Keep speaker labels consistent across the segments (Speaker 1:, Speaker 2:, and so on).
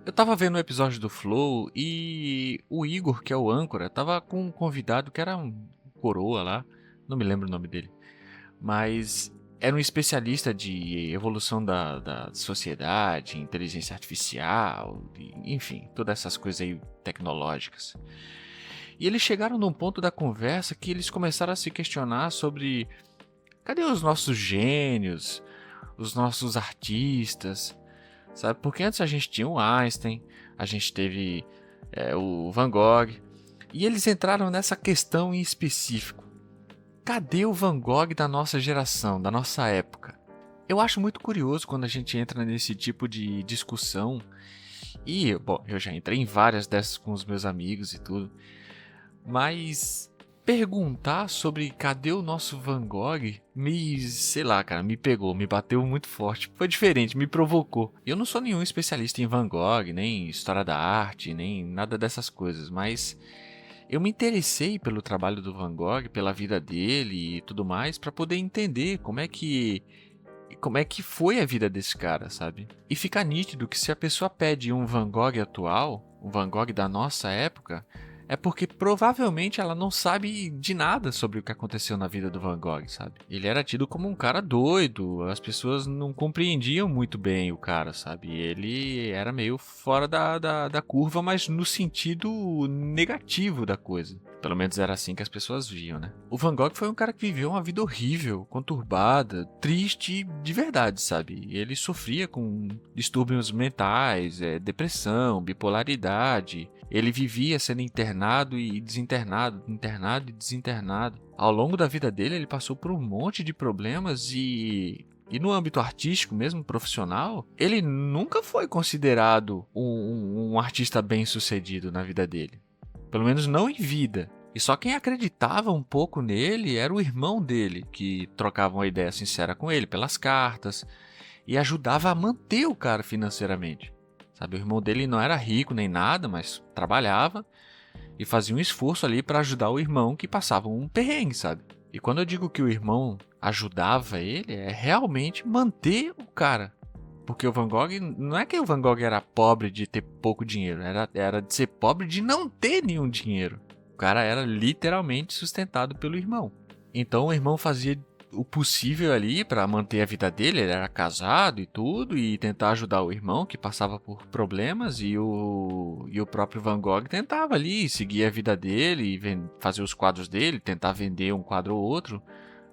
Speaker 1: Eu tava vendo o episódio do Flow e o Igor, que é o âncora, tava com um convidado que era um coroa lá, não me lembro o nome dele, mas era um especialista de evolução da sociedade, inteligência artificial, enfim, todas essas coisas aí tecnológicas. E eles chegaram num ponto da conversa que eles começaram a se questionar sobre cadê os nossos gênios, os nossos artistas, sabe? Porque antes a gente tinha o Einstein, a gente teve o Van Gogh, e eles entraram nessa questão em específico. Cadê o Van Gogh da nossa geração, da nossa época? Eu acho muito curioso quando a gente entra nesse tipo de discussão. E, bom, eu já entrei em várias dessas com os meus amigos e tudo. Mas perguntar sobre cadê o nosso Van Gogh sei lá, cara, me pegou, me bateu muito forte. Foi diferente, me provocou. Eu não sou nenhum especialista em Van Gogh, nem história da arte, nem nada dessas coisas, mas eu me interessei pelo trabalho do Van Gogh, pela vida dele e tudo mais, para poder entender como é que foi a vida desse cara, sabe? E fica nítido que se a pessoa pede um Van Gogh atual, um Van Gogh da nossa época, é porque provavelmente ela não sabe de nada sobre o que aconteceu na vida do Van Gogh, sabe? Ele era tido como um cara doido, as pessoas não compreendiam muito bem o cara, sabe? Ele era meio fora da curva, mas no sentido negativo da coisa. Pelo menos era assim que as pessoas viam, né? O Van Gogh foi um cara que viveu uma vida horrível, conturbada, triste de verdade, sabe? Ele sofria com distúrbios mentais, depressão, bipolaridade. Ele vivia sendo internado e desinternado, internado e desinternado. Ao longo da vida dele, ele passou por um monte de problemas e no âmbito artístico mesmo, profissional, ele nunca foi considerado um artista bem-sucedido na vida dele. Pelo menos não em vida. E só quem acreditava um pouco nele era o irmão dele, que trocava uma ideia sincera com ele pelas cartas e ajudava a manter o cara financeiramente. Sabe, o irmão dele não era rico nem nada, mas trabalhava e fazia um esforço ali para ajudar o irmão que passava um perrengue, sabe? E quando eu digo que o irmão ajudava ele, é realmente manter o cara. Porque o Van Gogh, não é que o Van Gogh era pobre de ter pouco dinheiro, era de ser pobre de não ter nenhum dinheiro. O cara era literalmente sustentado pelo irmão. Então o irmão fazia o possível ali para manter a vida dele, ele era casado e tudo, e tentar ajudar o irmão que passava por problemas, e o próprio Van Gogh tentava ali seguir a vida dele, e fazer os quadros dele, tentar vender um quadro ou outro,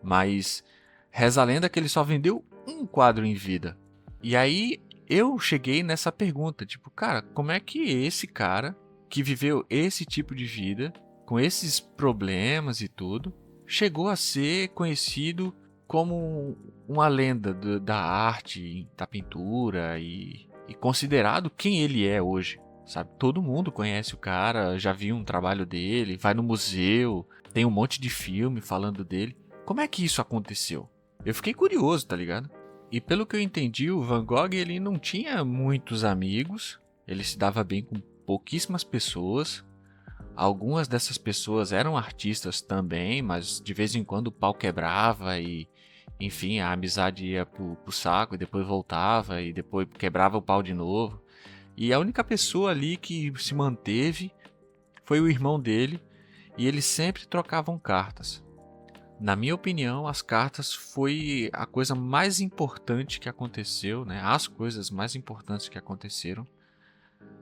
Speaker 1: mas reza a lenda que ele só vendeu um quadro em vida. E aí eu cheguei nessa pergunta, tipo, cara, como é que esse cara que viveu esse tipo de vida, com esses problemas e tudo, chegou a ser conhecido como uma lenda da arte, da pintura e considerado quem ele é hoje, sabe? Todo mundo conhece o cara, já viu um trabalho dele, vai no museu, tem um monte de filme falando dele. Como é que isso aconteceu? Eu fiquei curioso, tá ligado? E pelo que eu entendi, o Van Gogh ele não tinha muitos amigos, ele se dava bem com pouquíssimas pessoas. Algumas dessas pessoas eram artistas também, mas de vez em quando o pau quebrava e, enfim, a amizade ia pro saco e depois voltava e depois quebrava o pau de novo. E a única pessoa ali que se manteve foi o irmão dele e eles sempre trocavam cartas. Na minha opinião, as cartas foi a coisa mais importante que aconteceu, né? As coisas mais importantes que aconteceram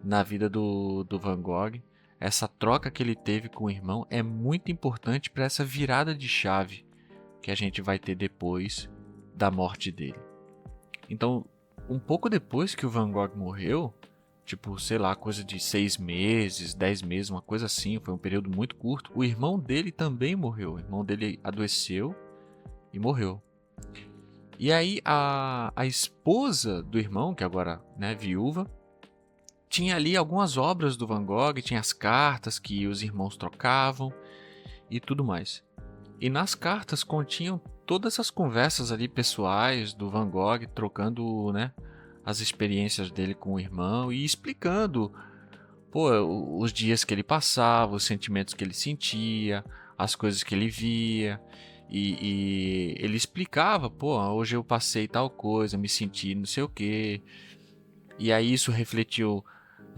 Speaker 1: na vida do Van Gogh. Essa troca que ele teve com o irmão é muito importante para essa virada de chave que a gente vai ter depois da morte dele. Então, um pouco depois que o Van Gogh morreu, tipo, sei lá, coisa de 6 meses, 10 meses, uma coisa assim, foi um período muito curto, o irmão dele também morreu. O irmão dele adoeceu e morreu. E aí a esposa do irmão, que agora é viúva, tinha ali algumas obras do Van Gogh, tinha as cartas que os irmãos trocavam e tudo mais. E nas cartas continham todas as conversas ali pessoais do Van Gogh, trocando, né, as experiências dele com o irmão e explicando, pô, os dias que ele passava, os sentimentos que ele sentia, as coisas que ele via. E ele explicava, pô, hoje eu passei tal coisa, me senti não sei o quê. E aí isso refletiu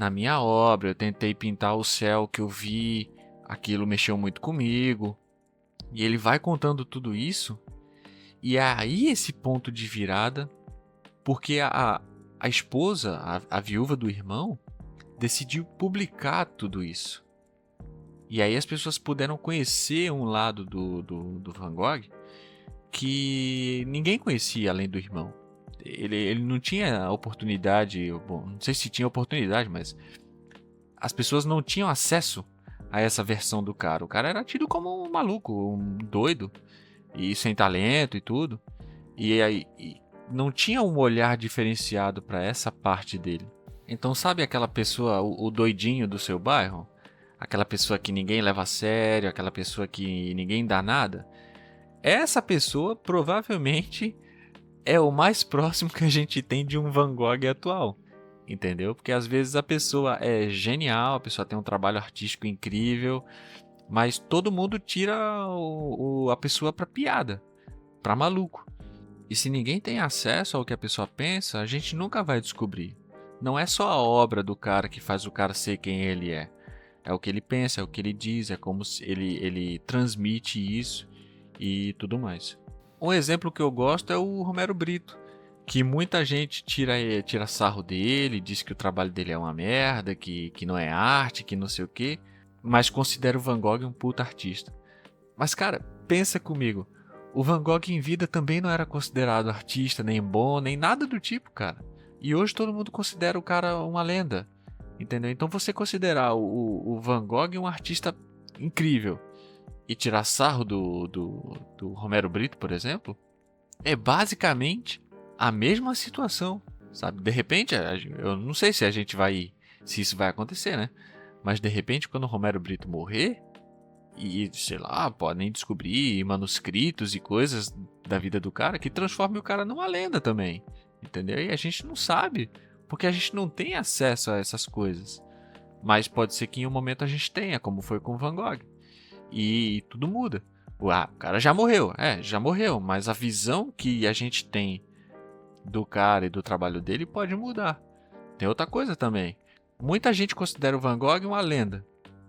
Speaker 1: na minha obra, eu tentei pintar o céu que eu vi, aquilo mexeu muito comigo. E ele vai contando tudo isso, e é aí esse ponto de virada, porque a esposa, a viúva do irmão, decidiu publicar tudo isso. E aí as pessoas puderam conhecer um lado do Van Gogh que ninguém conhecia além do irmão. Ele não tinha oportunidade, bom, não sei se tinha oportunidade, mas as pessoas não tinham acesso a essa versão do cara. O cara era tido como um maluco, um doido, e sem talento e tudo. E aí não tinha um olhar diferenciado para essa parte dele. Então, sabe aquela pessoa, o doidinho do seu bairro? Aquela pessoa que ninguém leva a sério, aquela pessoa que ninguém dá nada? Essa pessoa provavelmente é o mais próximo que a gente tem de um Van Gogh atual. Entendeu? Porque às vezes a pessoa é genial, a pessoa tem um trabalho artístico incrível, mas todo mundo tira a pessoa pra piada, pra maluco. E se ninguém tem acesso ao que a pessoa pensa, a gente nunca vai descobrir. Não é só a obra do cara que faz o cara ser quem ele é. É o que ele pensa, é o que ele diz, é como ele transmite isso e tudo mais. Um exemplo que eu gosto é o Romero Brito, que muita gente tira sarro dele, diz que o trabalho dele é uma merda, que não é arte, que não sei o quê, mas considera o Van Gogh um puta artista. Mas cara, pensa comigo, o Van Gogh em vida também não era considerado artista, nem bom, nem nada do tipo, cara. E hoje todo mundo considera o cara uma lenda, entendeu? Então você considerar o Van Gogh um artista incrível e tirar sarro do Romero Brito, por exemplo, é basicamente a mesma situação, sabe? De repente, eu não sei se isso vai acontecer, né? Mas de repente, quando o Romero Brito morrer, e sei lá, podem descobrir manuscritos e coisas da vida do cara que transformem o cara numa lenda também, entendeu? E a gente não sabe, porque a gente não tem acesso a essas coisas. Mas pode ser que em um momento a gente tenha, como foi com o Van Gogh. E tudo muda. O cara já morreu, já morreu, mas a visão que a gente tem do cara e do trabalho dele pode mudar. Tem outra coisa também. Muita gente considera o Van Gogh uma lenda,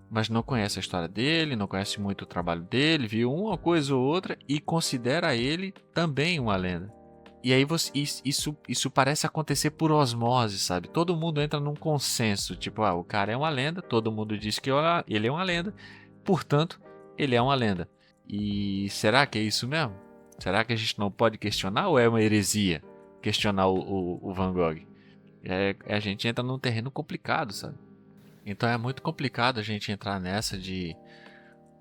Speaker 1: mas não conhece a história dele, não conhece muito o trabalho dele, viu uma coisa ou outra e considera ele também uma lenda. E aí isso parece acontecer por osmose, sabe? Todo mundo entra num consenso, tipo, o cara é uma lenda, todo mundo diz que ele é uma lenda, portanto, ele é uma lenda. E será que é isso mesmo? Será que a gente não pode questionar ou é uma heresia questionar o Van Gogh? A gente entra num terreno complicado, sabe? Então é muito complicado a gente entrar nessa de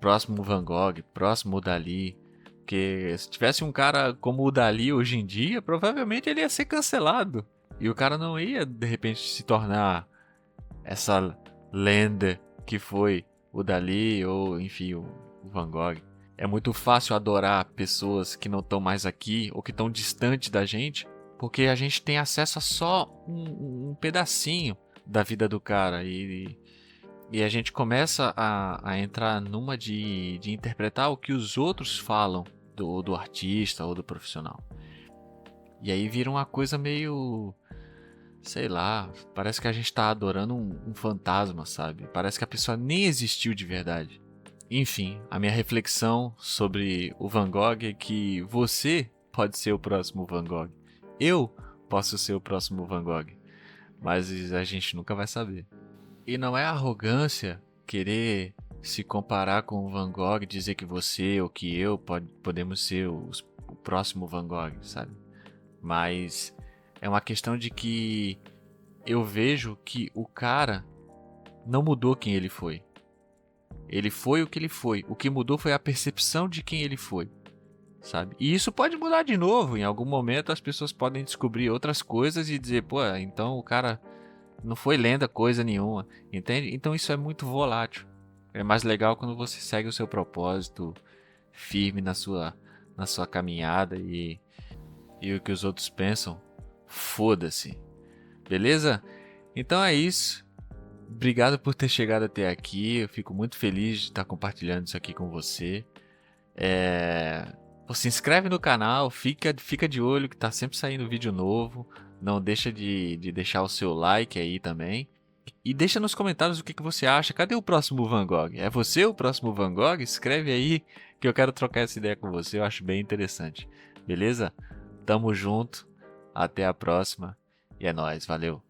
Speaker 1: próximo Van Gogh, próximo Dali. Porque se tivesse um cara como o Dali hoje em dia, provavelmente ele ia ser cancelado. E o cara não ia, de repente, se tornar essa lenda que foi o Dali ou, enfim, o Van Gogh. É muito fácil adorar pessoas que não estão mais aqui ou que estão distantes da gente, porque a gente tem acesso a só um pedacinho da vida do cara e a gente começa a entrar numa de interpretar o que os outros falam do artista ou do profissional. E aí vira uma coisa meio, sei lá, parece que a gente tá adorando um fantasma, sabe? Parece que a pessoa nem existiu de verdade. Enfim, a minha reflexão sobre o Van Gogh é que você pode ser o próximo Van Gogh. Eu posso ser o próximo Van Gogh. Mas a gente nunca vai saber. E não é arrogância querer se comparar com o Van Gogh, dizer que você ou que eu podemos ser o próximo Van Gogh, sabe? Mas é uma questão de que eu vejo que o cara não mudou quem ele foi. Ele foi o que ele foi. O que mudou foi a percepção de quem ele foi, sabe? E isso pode mudar de novo. Em algum momento as pessoas podem descobrir outras coisas e dizer, pô, então o cara não foi lenda coisa nenhuma, entende? Então isso é muito volátil. É mais legal quando você segue o seu propósito firme na sua caminhada e o que os outros pensam, foda-se. Beleza? Então é isso. Obrigado por ter chegado até aqui. Eu fico muito feliz de estar compartilhando isso aqui com você. Se inscreve no canal, fica de olho que tá sempre saindo vídeo novo. Não deixa de deixar o seu like aí também. E deixa nos comentários o que você acha. Cadê o próximo Van Gogh? É você o próximo Van Gogh? Escreve aí que eu quero trocar essa ideia com você. Eu acho bem interessante. Beleza? Tamo junto. Até a próxima. E é nóis. Valeu.